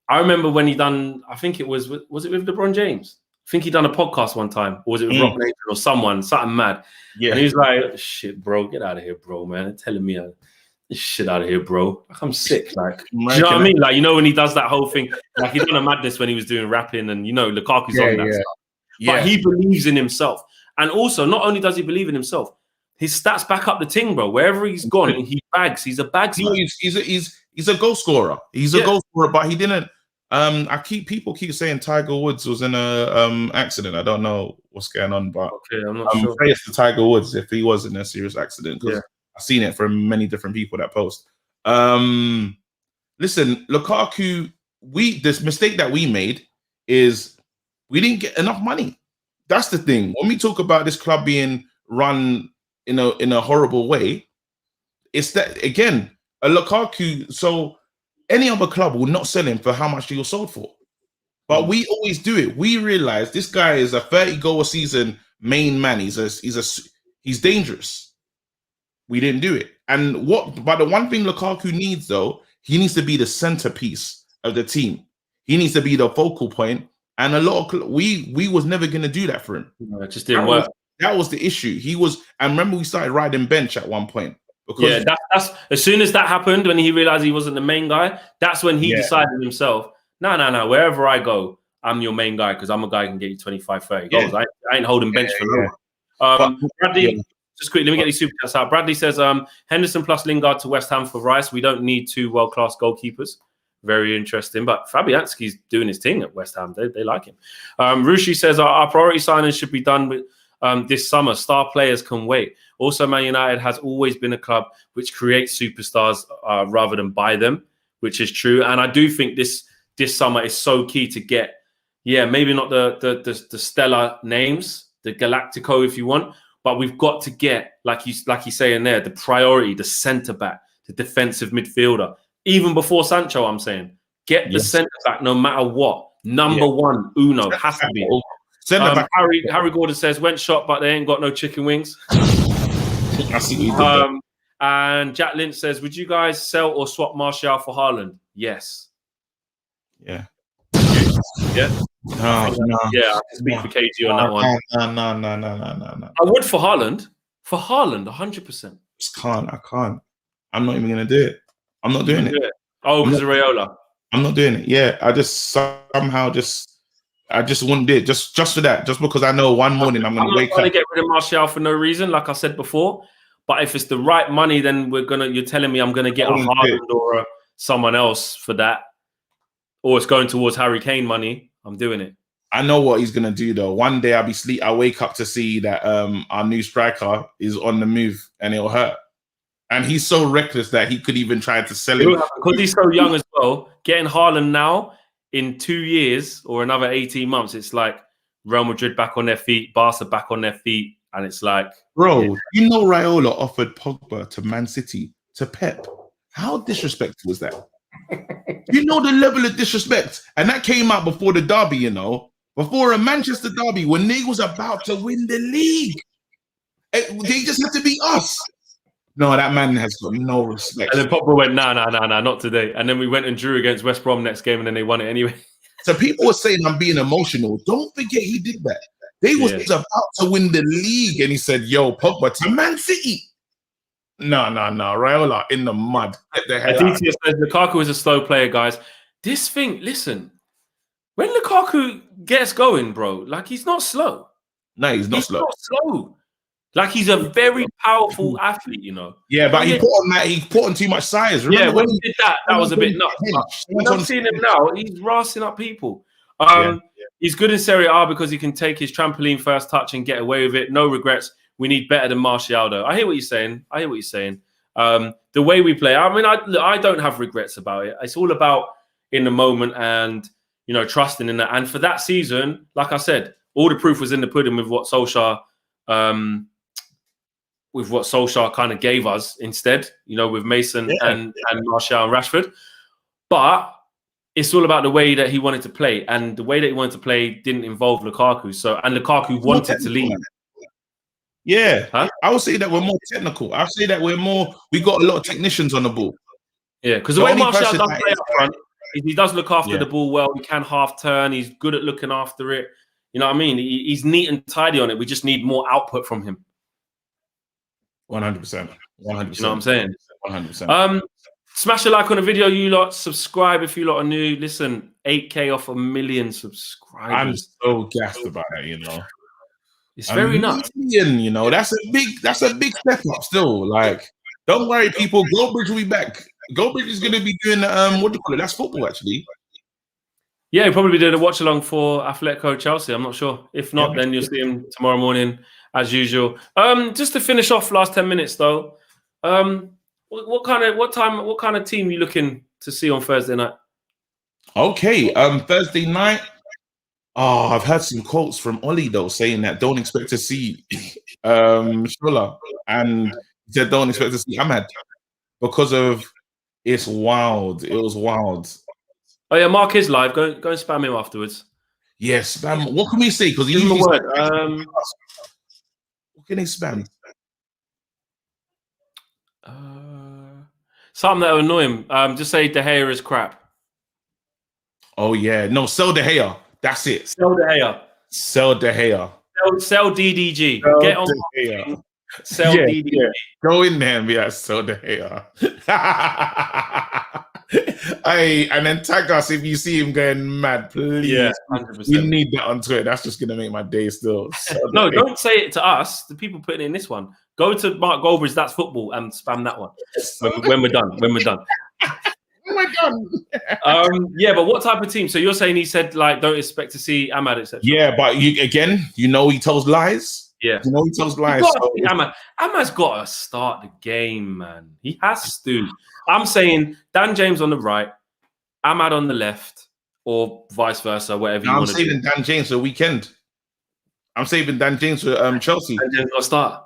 I remember when he done, I think it was it with LeBron James? I think he done a podcast one time, or was it with Rock Nation or something mad? Yeah. And he was like, "Shit, bro, get out of here, bro, man. They're telling me this shit out of here, bro. Like, I'm sick." Like, do you know what I mean? Like, when he does that whole thing, like he done a madness when he was doing rapping, and Lukaku's on that stuff. But he believes in himself, and also not only does he believe in himself, his stats back up the ting, bro. Wherever he's gone, he bags. He's a bagsman. He's a goal scorer. He's a goal scorer, but he didn't. People keep saying Tiger Woods was in a accident. I don't know what's going on, but I'm not sure. Praise to Tiger Woods if he was in a serious accident, because I've seen it from many different people that post. Listen, Lukaku, this mistake that we made is we didn't get enough money. That's the thing. When we talk about this club being run in a horrible way, it's that again, a Lukaku. So any other club will not sell him for how much he was sold for. But we always do it. We realize this guy is a 30-goal a season main man. He's dangerous. We didn't do it. But the one thing Lukaku needs, though, he needs to be the centerpiece of the team. He needs to be the focal point. And a lot of we was never going to do that for him. No, it just didn't work. That was the issue. And remember, we started riding bench at one point. Because that's as soon as that happened, when he realized he wasn't the main guy, that's when he decided himself, no, wherever I go, I'm your main guy, because I'm a guy who can get you 25, 30 goals. I ain't holding bench for no one. Bradley, just quickly, let me get these super chats out. Bradley says, Henderson plus Lingard to West Ham for Rice. We don't need two world-class goalkeepers. Very interesting. But Fabianski's doing his thing at West Ham. They like him. Rushi says, our priority signings should be done with this summer. Star players can wait. Also, Man United has always been a club which creates superstars rather than buy them, which is true. And I do think this summer is so key to get, maybe not the stellar names, the Galactico if you want, but we've got to get, like you say in there, the priority, the centre back, the defensive midfielder. Even before Sancho, I'm saying, get the centre back no matter what. Number one, Uno has to be. Harry Gordon says, went shot, but they ain't got no chicken wings. I see what you did. And Jack Lynch says, would you guys sell or swap Martial for Haaland? Yes. Yeah. Yeah. No. Yeah, I can speak for KG on that one. No. I would for Haaland. For Haaland, 100%. I can't. I'm not even going to do it. I'm not doing it. Oh, because of Raiola. I'm not doing it. Yeah, I just wouldn't do it just for that. Just because I know one morning I'm going to wake up. I'm not going to get rid of Martial for no reason, like I said before. But if it's the right money, then you're telling me I'm going to get a Haaland or someone else for that, or it's going towards Harry Kane money. I'm doing it. I know what he's going to do though. One day I'll wake up to see that our new striker is on the move, and it'll hurt. And he's so reckless that he could even try to sell him. Because he's so young as well. Getting Haaland now in 2 years or another 18 months, it's like Real Madrid back on their feet, Barca back on their feet. And it's like... Bro, you know Raiola offered Pogba to Man City, to Pep. How disrespectful was that? You know the level of disrespect. And that came out before the derby, before a Manchester derby, when they was about to win the league. They just had to beat us. No, that man has got no respect. And then Pogba went, nah, not today. And then we went and drew against West Brom next game, and then they won it anyway. So people were saying I'm being emotional. Don't forget he did that. They was about to win the league, and he said, yo, Pogba to Man City. No. Raiola in the mud. Get the hell out. says Lukaku is a slow player, guys. This thing, listen, when Lukaku gets going, bro, like he's not slow. No, he's not slow. Not slow. Like he's a very powerful athlete, you know. Yeah, but he put on too much size. Remember when he did that, that was a bit nuts. When I'm seeing him now, he's rassing up people. He's good in Serie A because he can take his trampoline first touch and get away with it. No regrets. We need better than Martial, though. I hear what you're saying. The way we play, I mean, I don't have regrets about it. It's all about in the moment and, you know, trusting in that. And for that season, like I said, all the proof was in the pudding with what Solskjaer kind of gave us instead, you know, with Mason and Martial and Rashford. But it's all about the way that he wanted to play. And the way that he wanted to play didn't involve Lukaku. And Lukaku wanted to leave. Yeah. Huh? I would say that we're more technical. I would say that we got a lot of technicians on the ball. Yeah, because the way Martial does play up front, he does look after the ball well. He can half turn. He's good at looking after it. You know what I mean? He's neat and tidy on it. We just need more output from him. 100%. 100%. You know what I'm saying? 100%. Smash a like on the video, you lot. Subscribe if you lot are new. Listen, 8K off 1 million subscribers. I'm so gassed about that, you know. It's very nuts. You know, that's a big step up still. Like, don't worry, people. Goldbridge will be back. Goldbridge is gonna be doing what do you call it? That's football, actually. Yeah, he'll probably be doing a watch along for Atletico Chelsea. I'm not sure. If not, then you'll see him tomorrow morning as usual. Just to finish off last 10 minutes though. What kind of team are you looking to see on Thursday night? Okay, Thursday night. Oh, I've heard some quotes from Ollie though saying that don't expect to see Schuller, and he said don't expect to see Ahmad because of it's wild. It was wild. Oh yeah, Mark is live. Go and spam him afterwards. Yes, spam. What can we say? Because give him a word. What can he spam? Something that will annoy him. Just say De Gea is crap. Oh yeah, no, sell De Gea. That's it. Sell De Gea. Sell De Gea. Sell DDG. Get on. Sell DDG. Yeah. Go in there and be like, sell De Gea. Hey, and then tag us if you see him going mad, please. Yeah, 100%. We need that on Twitter. That's just gonna make my day still. No, don't say it to us. The people putting in this one. Go to Mark Goldbridge, That's Football, and spam that one when we're done. When we're done. Yeah, but what type of team? So you're saying he said like don't expect to see Ahmad, etc. Yeah, but he tells lies. Yeah, he tells lies. Ahmad's got to start the game, man. He has to. I'm saying Dan James on the right, Ahmad on the left, or vice versa, whatever you want to do. I'm saving Dan James for the weekend. I'm saving Dan James for Chelsea. Dan James got to start.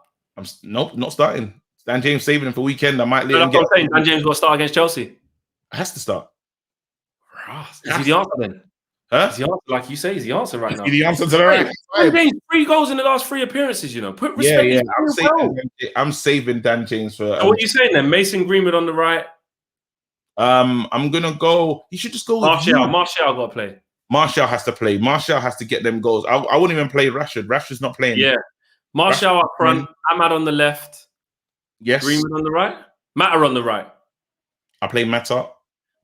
Nope, not starting. Dan James saving him for weekend. I might let him get. I'm saying Dan James got to start against Chelsea. Has to start. Is he the answer then? Huh? Is the answer, like you say, is the answer right now? Is the answer to the right? Dan James, 3 goals in the last 3 appearances, you know. Put respect. Yeah. I'm saving Dan James for. So what are you saying then? Mason Greenwood on the right. I'm gonna go. He should just go. Martial got to play. Martial has to play. Martial has to get them goals. I wouldn't even play Rashford. Rashford's not playing. Yeah. Martial up front, Ahmad on the left. Yes. Greenwood on the right. Matter on the right. I play Matter.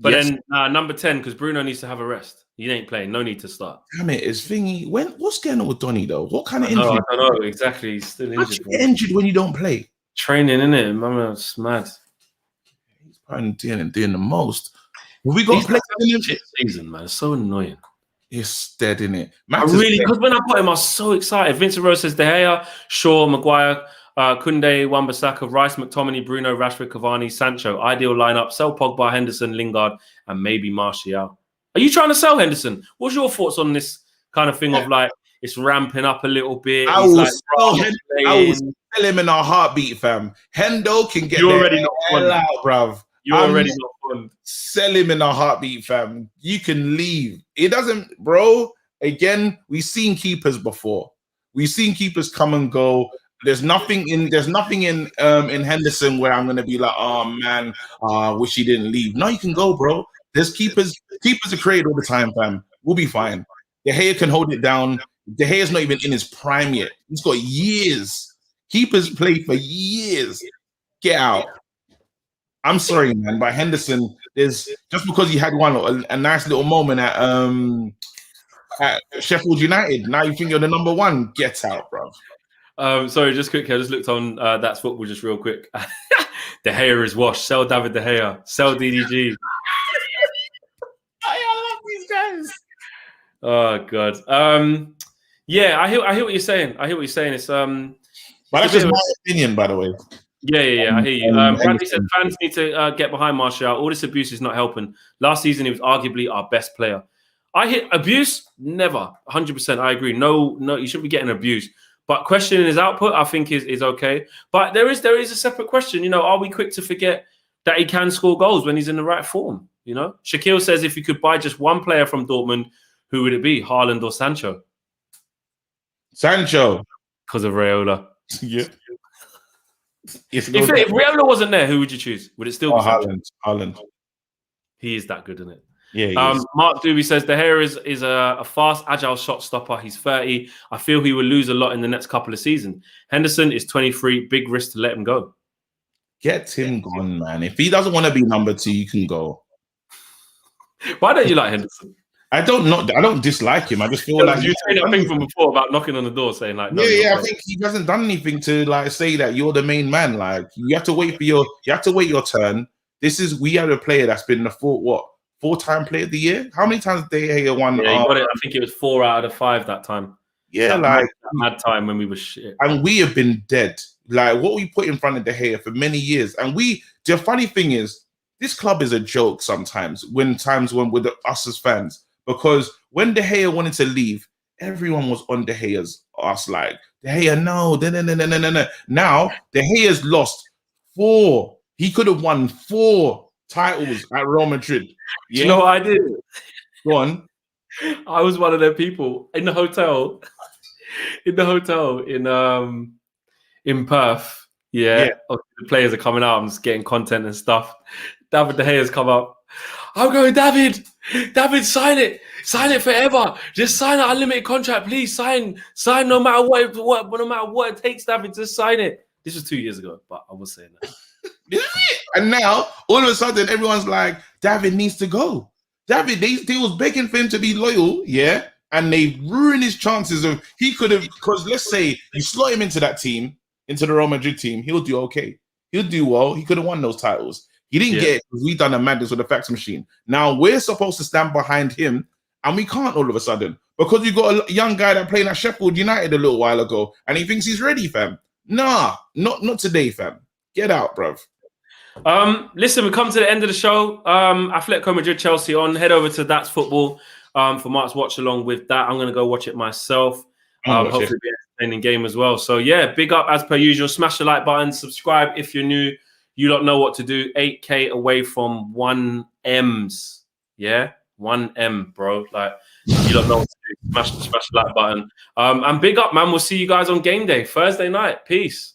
But then number 10, because Bruno needs to have a rest. He ain't playing. No need to start. Damn it, is thingy. What's going on with Donny though? What kind of injury? I don't know exactly. He's still injured. You get injured when you don't play. Training, innit? Man, it's mad. He's probably doing the most. We got to play shit season, man. It's so annoying. It's dead, innit? Because when I put him, I was so excited. Vincent Rose says De Gea, Shaw, Maguire, Koundé, Wan-Bissaka, Rice, McTominay, Bruno, Rashford, Cavani, Sancho. Ideal lineup. Sell Pogba, Henderson, Lingard, and maybe Martial. Are you trying to sell Henderson? What's your thoughts on this kind of thing of like it's ramping up a little bit? I will sell him in a heartbeat, fam. Hendo can get the hell out, bruv. You're already not fun. Sell him in a heartbeat, fam. You can leave. It doesn't, bro. Again, we've seen keepers before. We've seen keepers come and go. There's nothing in Henderson where I'm gonna be like, oh man, wish he didn't leave. No, you can go, bro. There's keepers are created all the time, fam. We'll be fine. De Gea can hold it down. De Gea's not even in his prime yet. He's got years. Keepers play for years. Get out. I'm sorry, man, but Henderson is just because he had a nice little moment at at Sheffield United. Now you think you're the number one. Get out, bro. Sorry, just quickly. I just looked on That's Football just real quick. De Gea is washed. Sell David De Gea. Sell DDG. I love these guys. Oh God. Yeah, I hear what you're saying. It's But that's just my opinion, by the way. Yeah. I hear you. Randy said fans need to get behind Martial. All this abuse is not helping. Last season, he was arguably our best player. I hit abuse, never. 100%. I agree. No, you shouldn't be getting abused. But questioning his output, I think is okay. But there is a separate question. Are we quick to forget that he can score goals when he's in the right form? Shaquille says if you could buy just one player from Dortmund, who would it be? Haaland or Sancho? Sancho. Because of Raiola. Yeah. If Raiola wasn't there, who would you choose? Would it still be Haaland? He is that good, isn't it? Yeah. Mark Doobie says De Gea is a fast, agile shot stopper. He's 30. I feel he will lose a lot in the next couple of seasons. Henderson is 23. Big risk to let him go. Get him gone, man. If he doesn't want to be number 2, you can go. Why don't you like Henderson? I don't dislike him. I just feel like you saying that thing from before about knocking on the door, saying like, no, I think he hasn't done anything to like say that you're the main man. Like you have to wait your turn. We had a player that's been the 4-time player of the year. How many times did De Gea won? Yeah, he got it. I think it was 4 out of 5 that time. Yeah, that mad time when we were shit. And we have been dead. Like what we put in front of De Gea for many years. And the funny thing is, this club is a joke sometimes when with us as fans. Because when De Gea wanted to leave, everyone was on De Gea's ass like, De Gea, no. Now, De Gea's lost 4. He could have won 4 titles at Real Madrid. Yeah? Do you know what I did? Go on. I was one of them people in the hotel in Perth. Yeah. The players are coming out. I'm just getting content and stuff. David De Gea's come up. I'm going, David, sign it forever. Just sign an unlimited contract, please. Sign no matter what it takes, David, just sign it. This was 2 years ago, but I was saying that. And now, all of a sudden, everyone's like, David needs to go. David, they was begging for him to be loyal, yeah, and they ruined his chances of he could have. Because let's say you slot him into that team, into the Real Madrid team, he'll do okay. He'll do well. He could have won those titles. He didn't get it because we done a madness with the fax machine. Now we're supposed to stand behind him, and we can't all of a sudden because you got a young guy that played at Sheffield United a little while ago, and he thinks he's ready, fam. Nah, not today, fam. Get out, bruv. Listen, we come to the end of the show. Atletico Madrid, Chelsea on. Head over to That's Football for Mark's watch along with that. I'm going to go watch it myself. Hopefully be an entertaining game as well. So yeah, big up as per usual. Smash the like button. Subscribe if you're new. You don't know what to do. 8K away from 1 M's. Yeah, 1 M, bro. Like you don't know what to do. Smash the like button. And big up, man. We'll see you guys on game day, Thursday night. Peace.